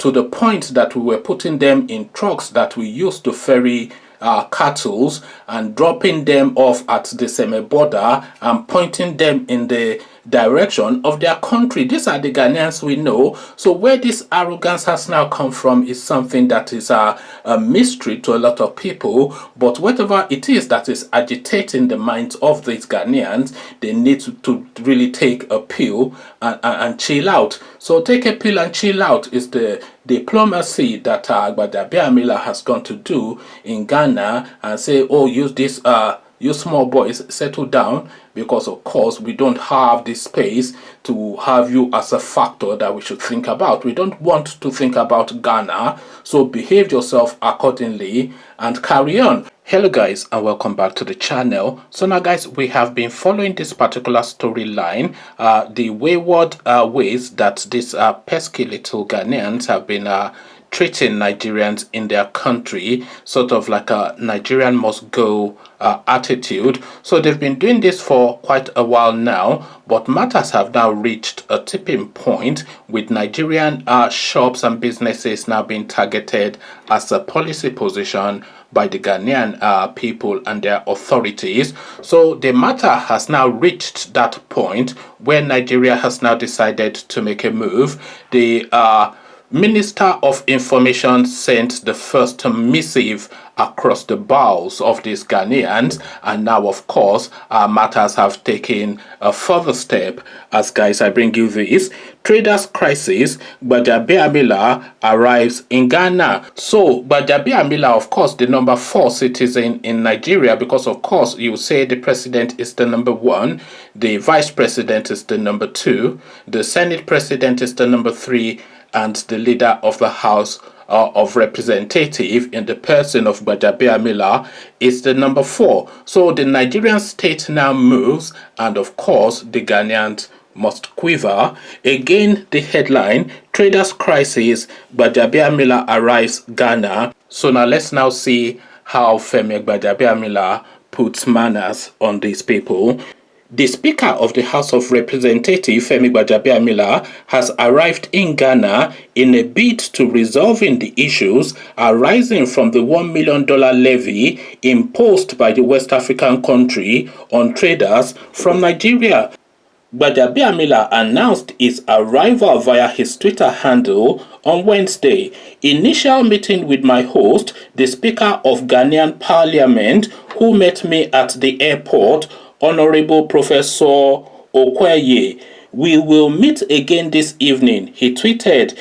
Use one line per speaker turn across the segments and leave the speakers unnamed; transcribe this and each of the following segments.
to the point that we were putting them in trucks that we used to ferry cattle and dropping them off at the semi border and pointing them in the direction of their country. These are the Ghanaians we know. So where this arrogance has now come from is something that is a mystery to a lot of people. But whatever it is that is agitating the minds of these Ghanaians, they need to really take a pill and chill out. So take a pill and chill out is the diplomacy that Gbajabiamila has gone to do in Ghana and say, oh, use this you small boys, settle down, because of course we don't have the space to have you as a factor that we should think about. We don't want to think about Ghana, so behave yourself accordingly and carry on. Hello guys, and welcome back to the channel. So now guys, we have been following this particular storyline, the wayward ways that these pesky little Ghanaians have been treating Nigerians in their country, sort of like a Nigerian must go attitude. So they've been doing this for quite a while now, but matters have now reached a tipping point with Nigerian shops and businesses now being targeted as a policy position by the Ghanaian people and their authorities. So the matter has now reached that point where Nigeria has now decided to make a move. The Minister of Information sent the first missive across the bowels of these Ghanaians, and now of course matters have taken a further step. As guys, I bring you this traders crisis. Gbajabiamila arrives in Ghana. So Gbajabiamila, of course, the number 4 citizen in Nigeria, because of course you say the president is the number 1, the vice president is the number 2, the senate president is the number 3, and the leader of the House of Representatives in the person of Gbajabiamila is the number 4. So the Nigerian state now moves, and of course the Ghanaians must quiver. Again, the headline, traders crisis, Gbajabiamila arrives Ghana. So now let's now see how Femi Gbajabiamila puts manners on these people. The Speaker of the House of Representatives, Femi Gbajabiamila, has arrived in Ghana in a bid to resolving the issues arising from the $1 million levy imposed by the West African country on traders from Nigeria. Gbajabiamila announced his arrival via his Twitter handle on Wednesday. Initial meeting with my host, the Speaker of Ghanaian Parliament, who met me at the airport, Honorable Professor Okweye. We will meet again this evening, he tweeted.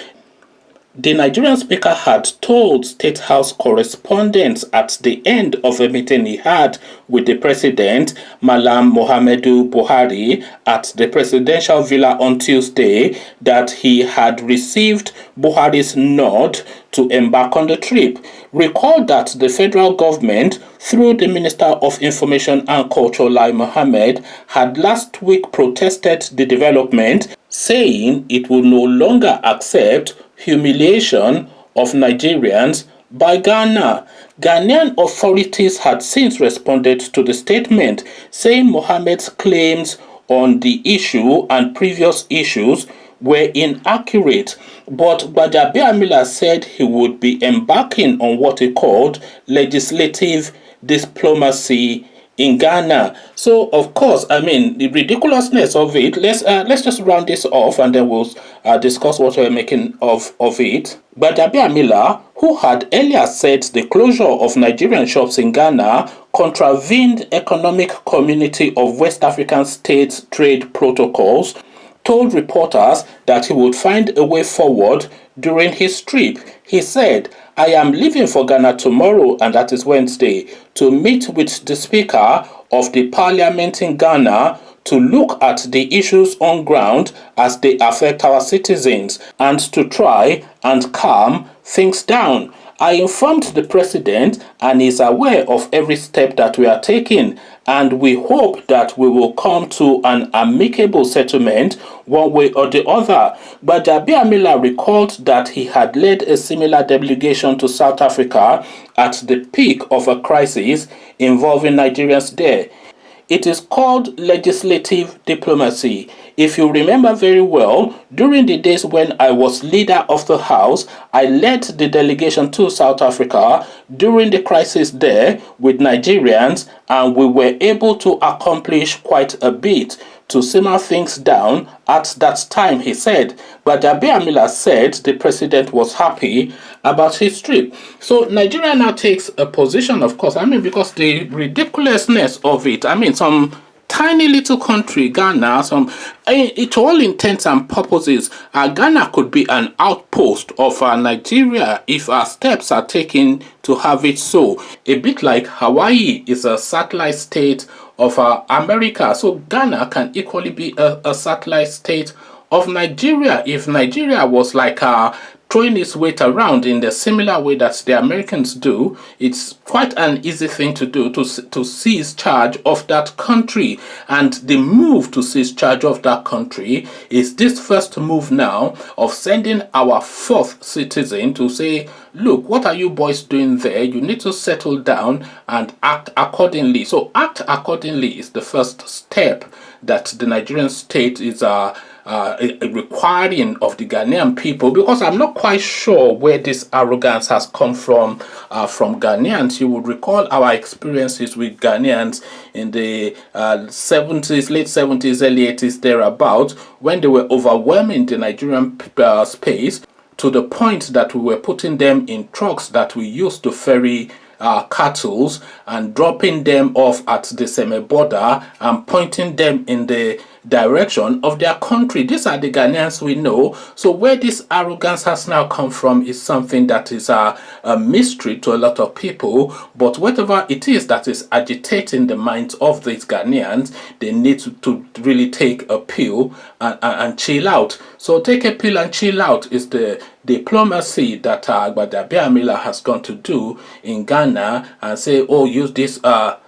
The Nigerian speaker had told State House correspondents at the end of a meeting he had with the president, Mallam Buhari, at the presidential villa on Tuesday that he had received Buhari's nod to embark on the trip. Recall that the federal government, through the Minister of Information and Culture, Lai Mohammed, had last week protested the development, saying it would no longer accept humiliation of Nigerians by Ghana. Ghanaian authorities had since responded to the statement, saying Mohammed's claims on the issue and previous issues were inaccurate, but Gbajabiamila said he would be embarking on what he called legislative diplomacy in Ghana. So of course, I mean, the ridiculousness of it, let's just round this off and then we'll discuss what we're making of it. Gbajabiamila, who had earlier said the closure of Nigerian shops in Ghana contravened Economic Community of West African States trade protocols, told reporters that he would find a way forward during his trip. He said, I am leaving for Ghana tomorrow, and that is Wednesday, to meet with the Speaker of the Parliament in Ghana to look at the issues on ground as they affect our citizens and to try and calm things down. I informed the president and is aware of every step that we are taking, and we hope that we will come to an amicable settlement one way or the other. But Gbajabiamila recalled that he had led a similar delegation to South Africa at the peak of a crisis involving Nigerians there. It is called legislative diplomacy. If you remember very well, during the days when I was leader of the House, I led the delegation to South Africa during the crisis there with Nigerians, and we were able to accomplish quite a bit to simmer things down at that time, he said. Gbajabiamila said the president was happy about his trip. So Nigeria now takes a position, of course, because the ridiculousness of it, some tiny little country, Ghana, to all intents and purposes, Ghana could be an outpost of Nigeria if steps are taken to have it so. A bit like Hawaii is a satellite state of America, so Ghana can equally be a satellite state of Nigeria if Nigeria was like throwing its weight around in the similar way that the Americans do. It's quite an easy thing to do to seize charge of that country. And the move to seize charge of that country is this first move now of sending our fourth citizen to say, look, what are you boys doing there? You need to settle down and act accordingly. So act accordingly is the first step that the Nigerian state is requiring of the Ghanaian people, because I'm not quite sure where this arrogance has come from Ghanaians. You would recall our experiences with Ghanaians in the 70s, late 70s, early 80s, thereabouts, when they were overwhelming the Nigerian space to the point that we were putting them in trucks that we used to ferry cattle and dropping them off at the semi border and pointing them in the direction of their country. These are the Ghanaians we know. So where this arrogance has now come from is something that is a mystery to a lot of people. But whatever it is that is agitating the minds of these Ghanaians, they need to really take a pill and chill out. So take a pill and chill out is the diplomacy that Gbajabiamila has gone to do in Ghana and say, oh, use this,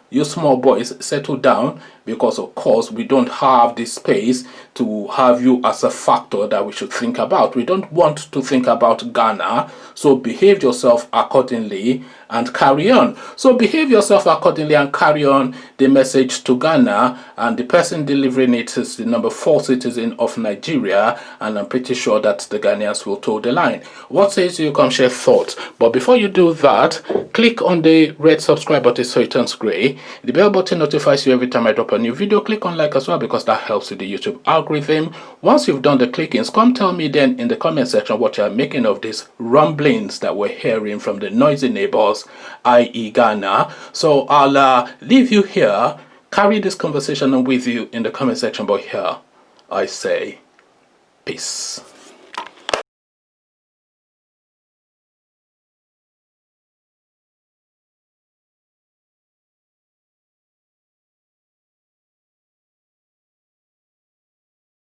you small boys, settle down, because of course we don't have the space to have you as a factor that we should think about. We don't want to think about Ghana, so behave yourself accordingly and carry on. So behave yourself accordingly and carry on. The message to Ghana, and the person delivering it is the number 4 citizen of Nigeria, and I'm pretty sure that the Ghanaians will toe the line. What says you? Come share thoughts. But before you do that, click on the red subscribe button so it turns gray. The bell button notifies you every time I drop a new video. Click on like as well, because that helps with the YouTube algorithm. Once you've done the clickings, come tell me then in the comment section what you're making of these rumblings that we're hearing from the noisy neighbors, i.e. Ghana. So I'll leave you here, carry this conversation on with you in the comment section, but here I say peace.